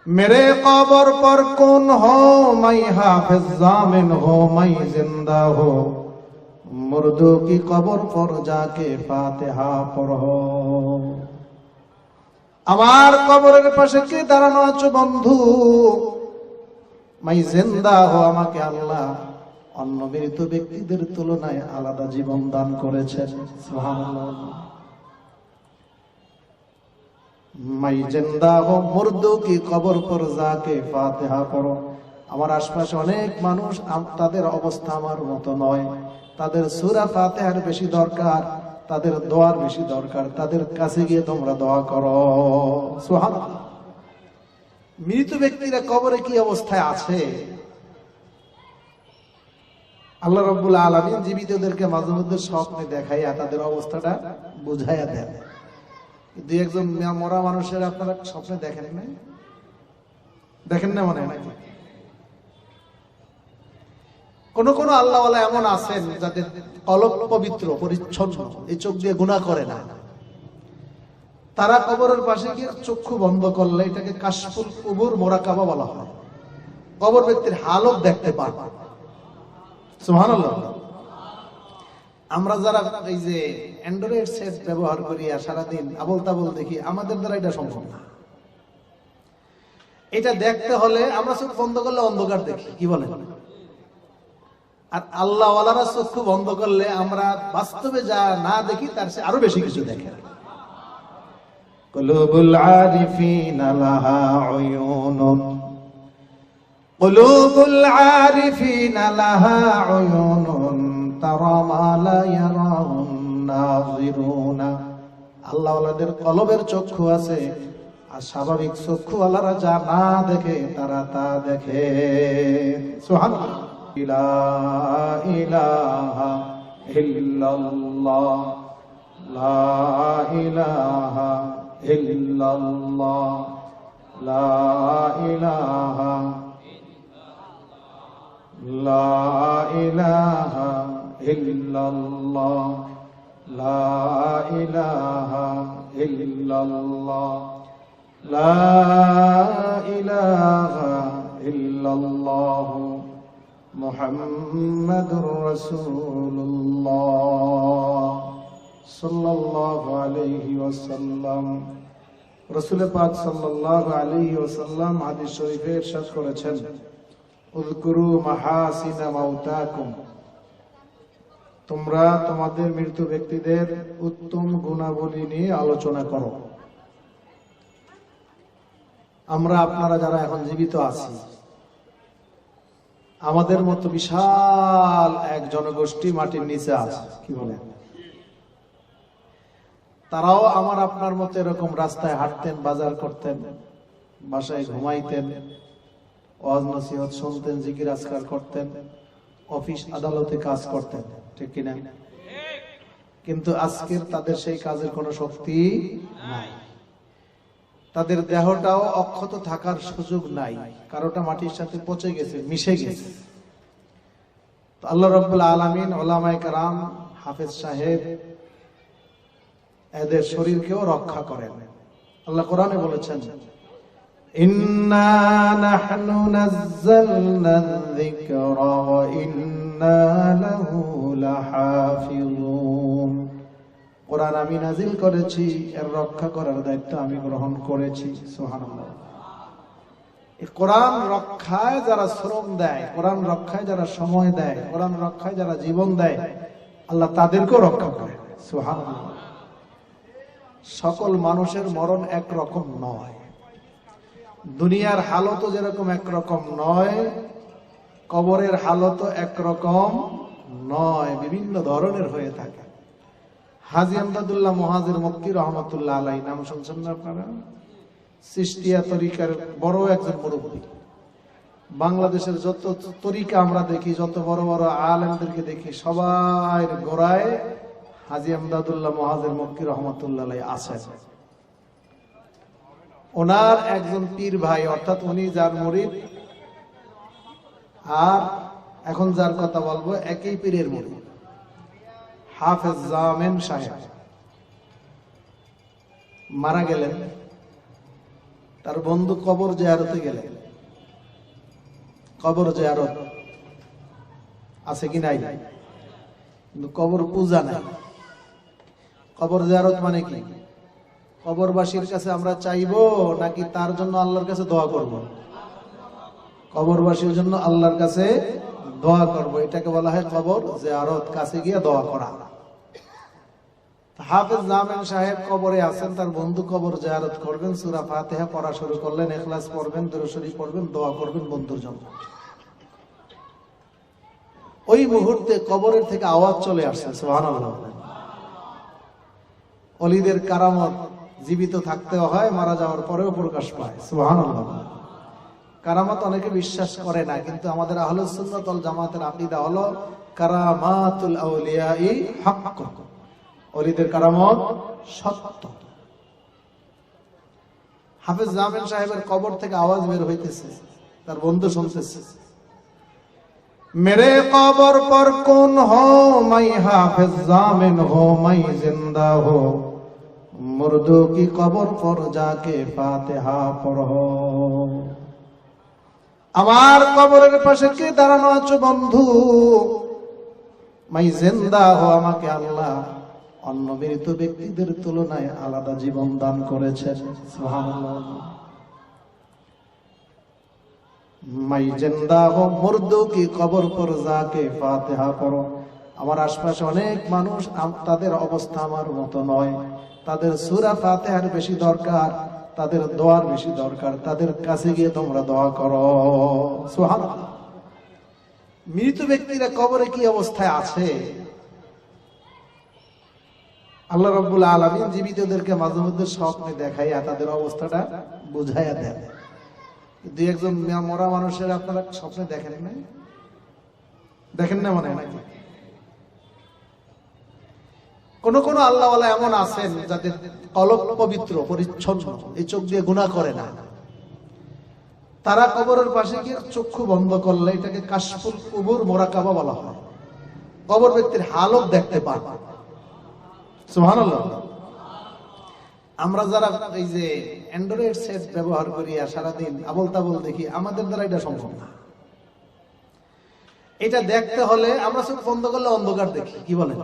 मेरे कब्र पर कौन हो, मैं हाफिज जामिन हो, मैं जिंदा हो, मुर्दों की कब्र पर जाके फातिहा पढ़ो। আমার কবরের পাশে কে দাঁড়ানো আছো বন্ধু, মাই জিন্দা হো, আমাকে আল্লাহ অন্য মৃত ব্যক্তিদের তুলনায় আলাদা জীবন দান করেছেন। সুবহানাল্লাহ। মাই জিন্দা হো, মুর্দো কি কবর পর যাকে ফাতিহা পড়ো। আমার আশপাশে অনেক মানুষ, তাদের অবস্থা আমার মতো নয়, তাদের সূরা ফাতিহার বেশি দরকার, তাদের দোয়ার বেশি দরকার, তাদের কাছে গিয়ে তোমরা দোয়া করো। সুবহানাল্লাহ। মৃত ব্যক্তিরা কবরে কি অবস্থায় আছে, আল্লাহ রাব্বুল আলামিন জীবিতদেরকে মাঝে মধ্যে স্বপ্নে দেখাইয়া তাদের অবস্থাটা বুঝাইয়া দেন। দুই একজন মরা মানুষের আপনারা স্বপ্নে দেখেন না, দেখেন না মনে হয় নাকি? কোন কোন আল্লাহওয়ালা এমন আছেন যাদের কলব পবিত্র পরিচ্ছন্ন, এই চোখ দিয়ে গুনাহ করে না, তারা কবরের পাশে গিয়ে চক্ষু বন্ধ করলে এটাকে কাশফুল কুবুর মোরাকাবা বলা হয়। কবর ব্যক্তির হালত দেখতে পান। সুবহানাল্লাহ। আমরা যারা এই যে অ্যান্ড্রয়েড সেট ব্যবহার করি আর সারাদিন আবল তাবল দেখি, আমাদের দ্বারা এটা সম্ভব না। এটা দেখতে হলে আমরা চোখ বন্ধ করলে অন্ধকার দেখি, কি বলেন? আর আল্লাহ ওয়ালারা চক্ষু বন্ধ করলে আমরা বাস্তবে যা না দেখি তার চেয়ে আরো বেশি কিছু দেখে। কুলুবুল আরিফিনা লাহা উয়ুনুন, কুলুবুল আরিফিনা লাহা উয়ুনুন তারা মা লা ইয়ারাহুন নাযিরুনা। আল্লাহ ওয়ালাদের কলবের চক্ষু আছে, আর স্বাভাবিক চক্ষু ওয়ালারা যা না দেখে তারা তা দেখে। সুবহানাল্লাহ। লা ইলাহা ইল্লাল্লাহ, লা ইলাহা ইল্লাল্লাহ, লা ইলাহা, লা ইলাহা ইল্লাল্লাহ, লা ইলাহা ইল্লাল্লাহ, লা ইলাহা ইল্লাল্লাহ মুহাম্মাদুর রাসূলুল্লাহ সাল্লাল্লাহু আলাইহি ওয়াসাল্লাম। রাসূল পাক সাল্লাল্লাহু আলাইহি ওয়াসাল্লাম হাদিস শরীফে ইরশাদ করেছেন, উযকুরু মাহাসিনা মাউতাকুম, তোমরা তোমাদের মৃত ব্যক্তিদের উত্তম গুণাবলী নিয়ে আলোচনা করো। আমরা আপনারা যারা এখন জীবিত আছি, আমাদের মতো বিশাল এক জনগোষ্ঠী মাটির নিচে আছে, কি বলেন? তারাও আমার আপনার মতো এরকম রাস্তায় হাঁটতেন, বাজার করতেন, বাসায় ঘুমাইতেন, ওয়াজ নসিহত শুনতেন, জিকির আজকার করতেন, অফিস আদালতে কাজ করতেন, ঠিক কিনা? কিন্তু আজকের তাদের সেই কাজের কোনো শক্তি নাই, তাদের দেহটাও অক্ষত থাকার সুযোগ নাই, কারোটা মাটির সাথে পচে গেছে, মিশে গেছে। তো আল্লাহ রাব্বুল আলামিন উলামায়ে কেরাম, হাফেজ সাহেব এদের শরীরকেও রক্ষা করেন। আল্লাহ কোরআনে বলেছেন, ইন্না নাহনু নাযালনা যিকরা ওয়া ইন্না লাহু লাহাফিজুন। কোরআন আমি নাজিল করেছি, এর রক্ষা করার দায়িত্ব আমি গ্রহণ করেছি। সুবহানাল্লাহ। এই কোরআন রক্ষায় যারা শ্রম দেয়, কোরআন রক্ষায় যারা সময় দেয়, কোরআন রক্ষায় যারা জীবন দেয়, আল্লাহ তাদেরকেও রক্ষা করে। সুবহানাল্লাহ। সকল মানুষের মরণ একরকম নয়, দুনিয়ার হালতও যেরকম একরকম নয়, কবরের হালতও একরকম নয়, বিভিন্ন ধরনের হয়ে থাকে। হাজী আমদাদুল্লাহ মুহাজির মক্কি রহমাতুল্লাহ আলাইহি নাম শুনছেন না আপনারা? চিশতিয়া তরিকার বড় একজন মুরব্বী। বাংলাদেশের যত তরিকা আমরা দেখি, যত বড় বড় আলেমদেরকে দেখি, সবার গোড়ায় হাজী আমদাদুল্লাহ মুহাজির মক্কি রহমাতুল্লাহ আলাইহি আছেন। ওনার একজন পীর ভাই, অর্থাৎ উনি যার মুরিদ আর এখন যার কথা বলবো একই পীরের মুরিদ, হাফেজ জামিন সাহেব মারা গেলেন। তার বন্ধু কবর জিয়ারতে গেলে, কবর জিয়ারত আছে কি নাই? কিন্তু কবর পূজা নাই। কবর জিয়ারত মানে কি? কবরবাসীর কাছে আমরা চাইবো নাকি তার জন্য আল্লাহর কাছে দোয়া করব? কবরবাসীর জন্য আল্লাহর কাছে দোয়া করব, এটাকে বলা হয় কবর জিয়ারত, কাছে গিয়ে দোয়া করা। হাফেজ জামিল সাহেব কবরে আছেন, তার বন্ধু কবর জিয়ারত করবেন, সূরা ফাতিহা পড়া শুরু করলেন, ইখলাস পড়বেন, দুরূদ শরীফ পড়বেন, দোয়া করবেন বন্ধুর জন্য। ওই মুহূর্তে কবরের থেকে আওয়াজ চলে আসছে, সুবহানাল্লাহ। ওলিদের কারামত জীবিত থাকতেও হয়, মারা যাওয়ার পরেও প্রকাশ পায়, সুবহানাল্লাহ। কারামত অনেকে বিশ্বাস করে না, কিন্তু আমাদের আহলুস সুন্নাত ওয়াল জামাতের আকীদা হলো কারামাতুল আউলিয়াই হক, ওলিদের কারামত সত্য। হাফেজ জামিল সাহেবের কবর থেকে আওয়াজ বের হইতেছে, তার বন্ধু শুনতেছে, मेरे कब्र पर कौन हो, मैं हाफिज जामिन हो, मैं जिंदा हो, मुर्दों की कब्र पर जाके फातिहा पढ़ो। আমার কবরের পাশে কে দাঁড়ানো আছো বন্ধু? मैं जिंदा हो, আমাকে আল্লাহ অন্য মৃত ব্যক্তিদের তুলনায় আলাদা জীবন দান করেছেন, সুবহানাল্লাহ। मैं जिंदा हो, मुर्दों की कब्र पर जाके फातिहा पढ़ो। আমার আশপাশে অনেক মানুষ, তাদের অবস্থা আমার মতো নয়, তাদের সূরা ফাতিহার বেশি দরকার, তাদের দোয়ার বেশি দরকার, তাদের কাছে গিয়ে তোমরা দোয়া করো, সুবহানাল্লাহ। মৃত ব্যক্তিরা কবরে কি অবস্থায় আছে আল্লাহ রাব্বুল আলামিন জীবিতদেরকে মাঝে মধ্যে স্বপ্নে দেখাইয়া তাদের অবস্থাটা বুঝাইয়া দেন। দুই একজন মরা মানুষের আপনারা স্বপ্নে দেখেন না? দেখেন না মনে হয় নাকি? কোন কোন আল্লাহওয়ালা এমন আছেন যাদের কলব পবিত্র, পরিচ্ছন্ন, এই চোখ দিয়ে গুনাহ করে না। তারা কবরের পাশে গিয়ে চক্ষু বন্ধ করলে এটাকে কাশফুল কুবুর মুরাকাবা বলা হয়। কবর ব্যক্তির হালত দেখতে পান, সুবহানাল্লাহ। আমরা যারা এই যে অ্যান্ড্রয়েড সেট ব্যবহার করি আর সারাদিন আবল তাবল দেখি, আমাদের দ্বারা এটা সম্ভব না। এটা দেখতে হলে আমরা চোখ বন্ধ করলে অন্ধকার দেখি, কি বলে?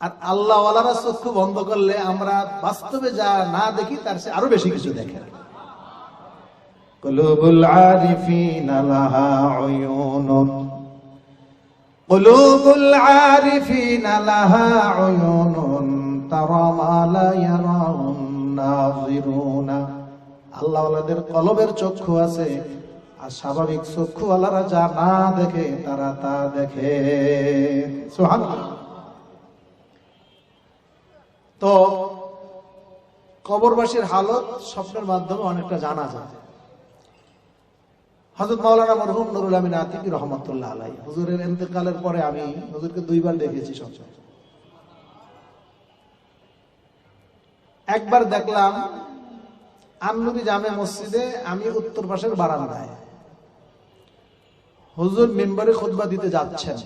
আর আল্লাহ ওয়ালারা চক্ষু বন্ধ করলে আমরা বাস্তবে যা না দেখি তার চেয়ে আরো বেশি কিছু দেখে। কুলুবুল আরিফিনা লাহা উয়ুনুন, কুলুবুল আরিফিনা লাহা উয়ুনুন তারা মা লা ইয়ারাউন নাযিরুনা। আল্লাহ ওয়ালাদের কলবের চক্ষু আছে, আর স্বাভাবিক চক্ষু ওয়ালারা যা না দেখে তারা তা দেখে, সুবহানাল্লাহ। তো কবরবাসীর হালত স্বপ্নের মাধ্যমে অনেকটা জানা যায়। হযরত মাওলানা মরহুম নুরুল আমিন আতিকি রহমাতুল্লাহ আলাইহি, হুজুরের ইন্তেকালের পরে আমি হুজুরকে দুইবার দেখেছি স্বপ্নে। একবার দেখলাম আন-নূরি জামে মসজিদে, আমি উত্তর পাশের বারান্দায়, হুজুর মিম্বরে খুতবা দিতে যাচ্ছেন।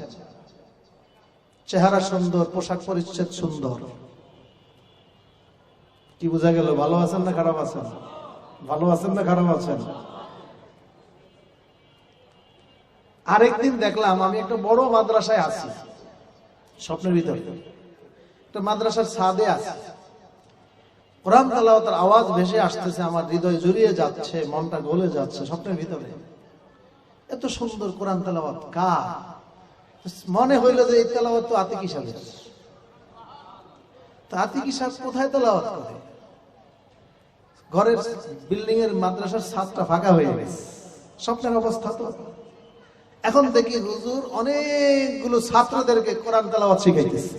চেহারা সুন্দর, পোশাক পরিচ্ছদ সুন্দর। কি বোঝা গেল? ভালো আছেন না খারাপ আছেন? ভালো আছেন না খারাপ আছেন? আরেকদিন দেখলাম আমি একটা বড় মাদ্রাসায় আছি, স্বপ্নের ভিতরে একটা মাদ্রাসার ছাদে আছি, কোরআন তেলাওয়াতের আওয়াজ ভেসে আসতেছে, আমার হৃদয় জুড়িয়ে যাচ্ছে, মনটা গলে যাচ্ছে স্বপ্নের ভিতরে। এত সুন্দর কোরআন তেলাওয়াত কার? মনে হইল যে এই তেলাওয়াত তো আতিকি সাহেবের। তা আতিকি সাহেব কোথায় তেলাওয়াত করে? ঘরের বিল্ডিং এর মাদ্রাসার ছাদটা ফাঁকা হয়ে গেছে, স্বপ্নের অবস্থা তো। এখন দেখি হুজুর অনেকগুলো ছাত্রদেরকে কোরআন তেলাওয়াত শিখাইতেছে,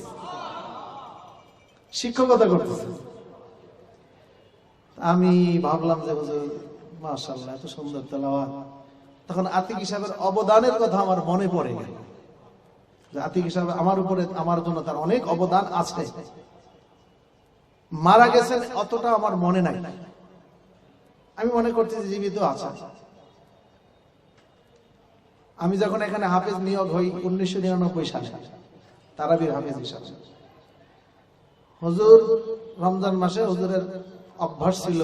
শিক্ষকতা করতেছে। আমি ভাবলাম যে হুজুর মাশাআল্লাহ এত সুন্দর তেলাওয়াত। তখন আতিকি সাহেবের অবদানের কথা আমার মনে পড়ে গেল, যে আতিকি সাহেব আমার উপরে, আমার জন্য তার অনেক অবদান আছে। মারা গেছেন অতটা আমার মনে নাই, আমি মনে করছি জীবিত আছে। আমি যখন এখানে হাফেজ নিয়োগ হই 1999 সালে তারাবির হাফেজ হিসাবে, হুজুর রমজান মাসে হুজুরের অভ্যাস ছিল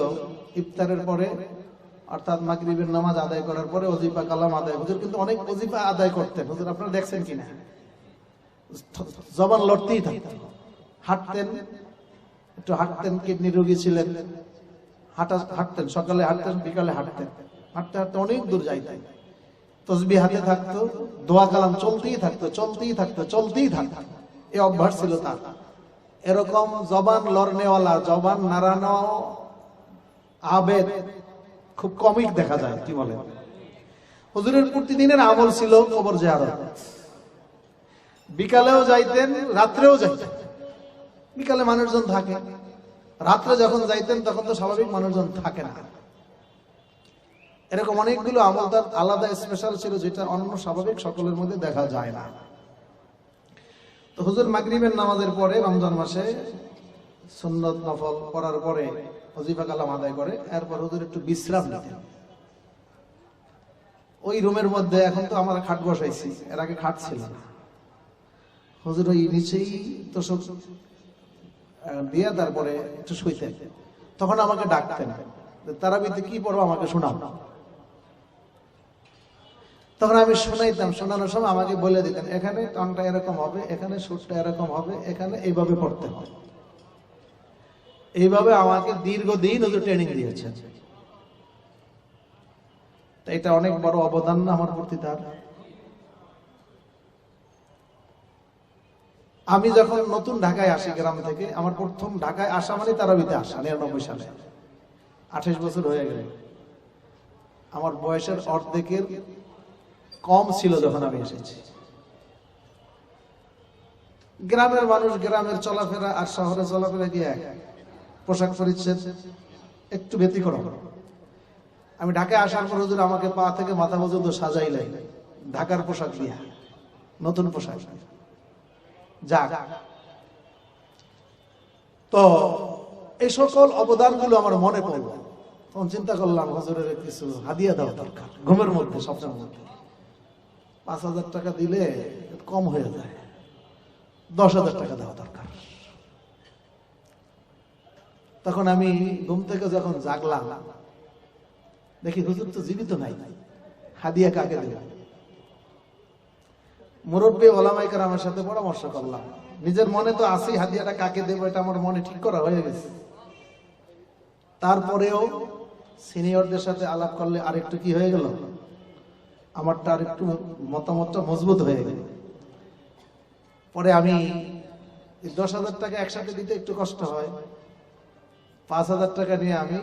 ইফতারের পরে অর্থাৎ মাগরিবের নামাজ আদায় করার পরে ওজিফা কালাম আদায়। হুজুর কিন্তু অনেক ওজিফা আদায় করতেন। হুজুর আপনারা দেখছেন কিনা, জবান লড়তেই থাকতেন, হাঁটতেন, একটু হাঁটতেন, কিডনি রোগী ছিলেন, হাঁটতেন, সকালে হাঁটতেন, বিকালে হাঁটতেন, হাঁটতে হাঁটতে অনেক দূর যাইতেন। তসবিহ হাতে থাকতো, দোয়া কালাম চলতেই থাকতো, চলতেই থাকতো, চলতেই থাকতো। এই অভ্যাস ছিল তার। এরকম জবান লড়নেওয়ালা, জবান নাড়ানো আবেদ খুব কমই দেখা যায়। কি বলে? হুজুরের প্রতিদিনের আমল ছিল কবর জিয়ারত। বিকালেও যাইতেন, রাত্রেও যাইতেন। বিকালে মানুষজন থাকে, রাত্রে যখন যাইতেন তখন তো স্বাভাবিক মানুষজন থাকে না। এরকম অনেকগুলো আমল তার আলাদা স্পেশাল ছিল, যেটা অন্য স্বাভাবিক সকলের মধ্যে দেখা যায় না। তো হুজুর মাগরিবের নামাজের পরে রমজান মাসে সুন্নত নফল পড়ার পরে ওজিফা কালাম আদায় করে এরপর হুজুর একটু বিশ্রাম নিতেন ওই রুমের মধ্যে। এখন তো আমরা খাট বসাইছি, এর আগে খাট ছিল না। হুজুর ওই নিচেই তো সব দিয়ে তারপরে একটু শুইতেন। তখন আমাকে ডাকতেন, তারাবিতে কি পড়বো আমাকে শোনাও। তখন আমি শোনাইতাম, শোনানোর সময় আমাকে বলে দিতেন এখানে টানটা এরকম হবে, এখানে সুরটা এরকম হবে, এখানে এইভাবে পড়তে হবে। এইভাবে আমাকে দীর্ঘদিন হুজুর ট্রেনিং দিয়েছেন। এটা অনেক বড় অবদান না আমার প্রতি তার। আমি যখন নতুন ঢাকায় আসি গ্রাম থেকে, আমার প্রথম ঢাকায় আসা মানে তারাবিতে আসা 99 সালে, 28 বছর হয়ে গেল। আমার বয়সের অর্ধেকের কম ছিল যখন আমি এসেছি। গ্রামের মানুষ, গ্রামের চলাফেরা আর শহরে চলাফেরা কি এক? পোশাক পরিচ্ছদ একটু ব্যতিক্রম। আমি ঢাকায় আসার পর হুজুর আমাকে পা থেকে মাথা পর্যন্ত সাজাইলেন ঢাকার পোশাক দিয়া, নতুন পোশাক। যাক, তো এই সকল অবদানগুলো আমার মনে পড়ল। তখন চিন্তা করলাম হুজুরের কিছু হাদিয়া দেওয়া দরকার। ঘুমের মধ্যে, স্বপ্নের মধ্যে 5,000 টাকা দিলে কম হয়ে যায়, 10,000 টাকা দেওয়া দরকার। তখন আমি ঘুম থেকে যখন জাগলাম, দেখি হুজুর তো জীবিত নাই, হাদিয়া কাকে দেব? মুরব্বী ওলামায়ে কেরামের সাথে পরামর্শ করলাম। নিজের মনে তো আসি হাদিয়াটা কাকে দেব, এটা আমার মনে ঠিক করা হয়ে গেছে। তারপরেও সিনিয়রদের সাথে আলাপ করলে আরেকটু কি হয়ে গেল, আমারটা আরেকটু মতামতটা মজবুত হয়ে গেল। পরে আমি 10,000 টাকা একসাথে দিতে একটু কষ্ট হয়, 5,000 টাকা নিয়ে আমি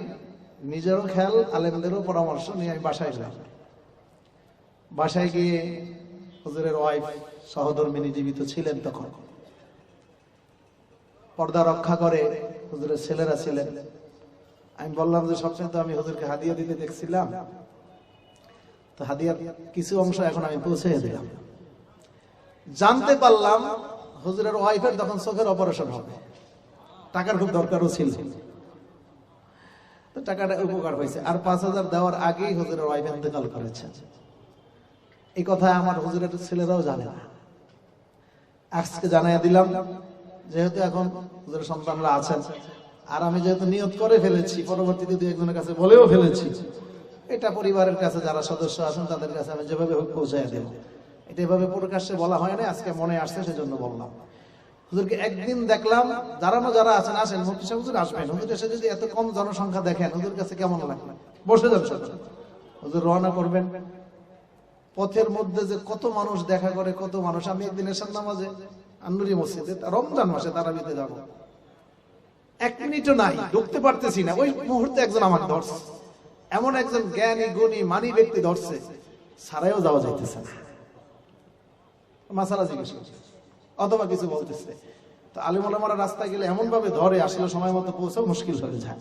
নিজেরও খেয়াল, আলেমদেরও পরামর্শ নিয়ে আমি বাসায় গেলাম। বাসায় গিয়ে হুজুরের ওয়াইফ সহধর্মিনী জীবিত ছিলেন তখন, পর্দা রক্ষা করে হুজুরের ছেলেরা ছিলেন। আমি বললাম যে সবসময় তো আমি হুজুরকে হাদিয়া দিতে দেখছিলাম, তো হাদিয়ার কিছু অংশ এখন আমি পৌঁছে দিলাম। জানতে পারলাম হুজুরের ওয়াইফের তখন চোখের অপারেশন হবে, টাকার খুব দরকারও ছিল, তো টাকাটা উপকার হয়েছে। আর 5,000 দেওয়ার আগেই হুজুরের ওয়াইফ ইন্তেকাল করেছে। এই কথা আমার হুজুরের ছেলেরাও জানে না, আজকে জানাইয়া দিলাম। যেহেতু এখন হুজুরের সন্তানরা আছেন, আর আমি যেহেতু নিয়ত করে ফেলেছি, পরবর্তীতে 2-1 কাছে বলেও ফেলেছি, এটা পরিবারের কাছে যারা সদস্য আছেন তাদের কাছে আমি যেভাবে হোক পৌঁছাইয়া দেব। এটা এভাবে প্রকাশ্যে বলা হয় না, আজকে মনে আসছে সেজন্য বললাম। হুজুরকে একদিন দেখলাম, যারা আছেন আসেন, মুফতি সাহেব হুজুর আসবেন। হুজুর এসে যদি এত কম জনসংখ্যা দেখেন, হুজুর কাছে কেমন লাগবে? বসে যান সব। হুজুর রওনা করবেন। পথের মধ্যে যে কত মানুষ দেখা করে, কত মানুষ। আমি একদিন এশার নামাজে আন্নুরি মসজিদে রমজান মাসে তারাবিতে যাব, 1 মিনিটও নাই, ঢুকতে পারতেছি না। ওই মুহূর্তে একজন আমাকে ধরছে, এমন একজন জ্ঞানী গুণী মানি ব্যক্তি ধরছে, সারাইও যাওয়া যাইতেছে না। মাসালা জিজ্ঞেস করছে অথবা কিছু বলতেছে। তো আলিম ওলামারা রাস্তায় গেলে এমন ভাবে ধরে, আসলে সময় মতো পৌঁছাও মুশকিল হয়ে যায়।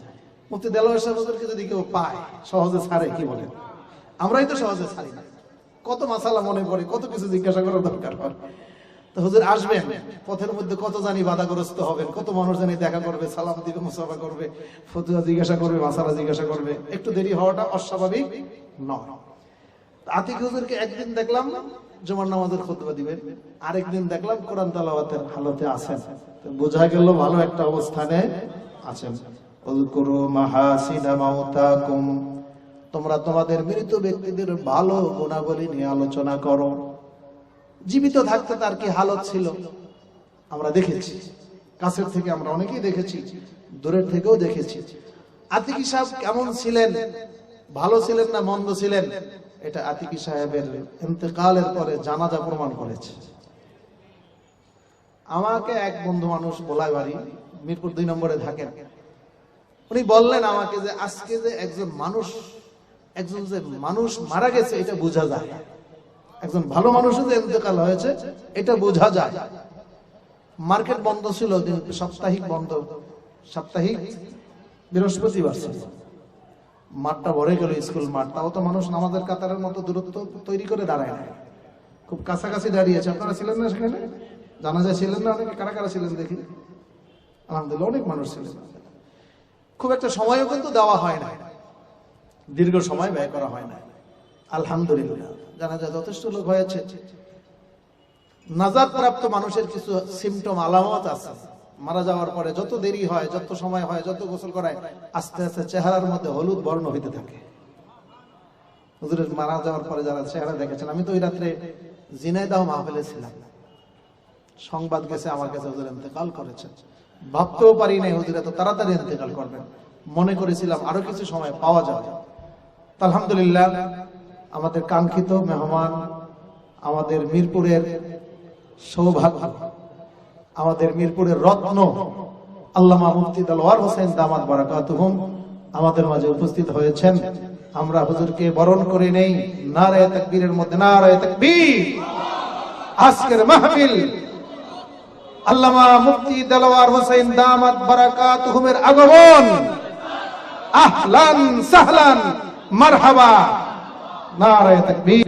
মুফতি দেলোয়ার সাহেব হুজুরকে যদি কেউ পায়, সহজে ছাড়ে, কি বলেন? আমরাই তো সহজে ছাড়ি না। কত মাসালা মনে পড়ে, কত কিছু জিজ্ঞাসা করার দরকার হয়। তো হুজুর আসবেন, পথের মধ্যে কত জানি বাধাগ্রস্ত হবেন, কত মানুষ জানি দেখা করবে, সালাম দিবে, মুসাফা করবে, ফতুয়া জিজ্ঞাসা করবে, মাসালা জিজ্ঞাসা করবে। একটু দেরি হওয়াটা অস্বাভাবিক নয়। আতিক হুজুরকে একদিন দেখলাম জুমার নামাজের খুতবা দিবেন, আরেকদিন দেখলাম কোরআন তেলাওয়াতের হালতে আছেন। বোঝা গেল ভালো একটা অবস্থানে আছেন। উযকুরু মাহাসিনা মাউতাকুম, তোমরা তোমাদের মৃত ব্যক্তিদের ভালো গুণাবলী নিয়ে আলোচনা করো। জীবিত থাকতে তার কি হালত ছিল আমরা দেখেছি, কাছের থেকে আমরা অনেকেই দেখেছি, দূরের থেকেও দেখেছি। আতিকী সাহেব কেমন ছিলেন, ভালো ছিলেন না মন্দ ছিলেন, এটা আতিকী সাহেবের ইন্তেকালের পরে জানাজা প্রমাণ করেছে। আমাকে এক বন্ধু মানুষ বোলায় বাড়ি, মিরপুর 2 নম্বরে থাকেন, উনি বললেন আমাকে যে আজকে যে একজন মানুষ মারা গেছে এটা বোঝা যায়, একজন ভালো মানুষও যে ইন্তেকাল হয়েছে এটা বোঝা যায়। মার্কেট বন্ধ ছিল, সাপ্তাহিক বন্ধ, সাপ্তাহিক বৃহস্পতিবার ছিল, মাঠটা ভরে গেল, স্কুল মাঠ। তাও তো মানুষ নামাজের কাতারের মতো দূরত্ব তৈরি করে দাঁড়ায় না, খুব কাছাকাছি দাঁড়িয়েছে। আপনারা ছিলেন না সেখানে? জানাজা ছিলেন না? অনেকে কারা কারা ছিলেন দেখি? আলহামদুলিল্লাহ অনেক মানুষ ছিলেন। খুব একটা সময়ও কিন্তু দেওয়া হয় না, দীর্ঘ সময় ব্যয় করা হয় না। আলহামদুলিল্লাহ জানাজা যথেষ্ট লোক হয়েছে। নাজাত প্রাপ্ত মানুষের কিছু সিমটম আলামত আছে, মারা যাওয়ার পরে যত দেরি হয়, যত সময় হয়, যত গোসল করায়, আস্তে আস্তে চেহারার মধ্যে হলুদ বর্ণ হইতে থাকে। হুজুরের মারা যাওয়ার পরে যারা চেহারা দেখেছেন, আমি তো ওই রাত্রে ঝিনাইদহ মাহফিলে ছিলাম, সংবাদ গেছে আমার কাছে হুজুর ইন্তেকাল করেছেন। ভাবতেও পারি নাই হুজুর এত তাড়াতাড়ি ইন্তেকাল করবেন, মনে করেছিলাম আরো কিছু সময় পাওয়া যাবে। আলহামদুলিল্লাহ আমাদের কাঙ্ক্ষিত মেহমান, আমাদের মিরপুরের সৌভাগ্য, আমাদের মিরপুরের রত্ন আল্লামা মুফতি দেলোয়ার হোসেন দামাত বারাকাতুহুম আমাদের মাঝে উপস্থিত হয়েছেন। আমরা হুজুরকে বরণ করে নেই। নারে তাকবীরের মধ্যে নারে তাকবীর। আজকের মাহফিল আল্লামা মুফতি দেলোয়ার হোসেন দামাত বারাকাতুহুমের আগমন, আহলান সাহলান মারহাবা, নারে তাকবীর।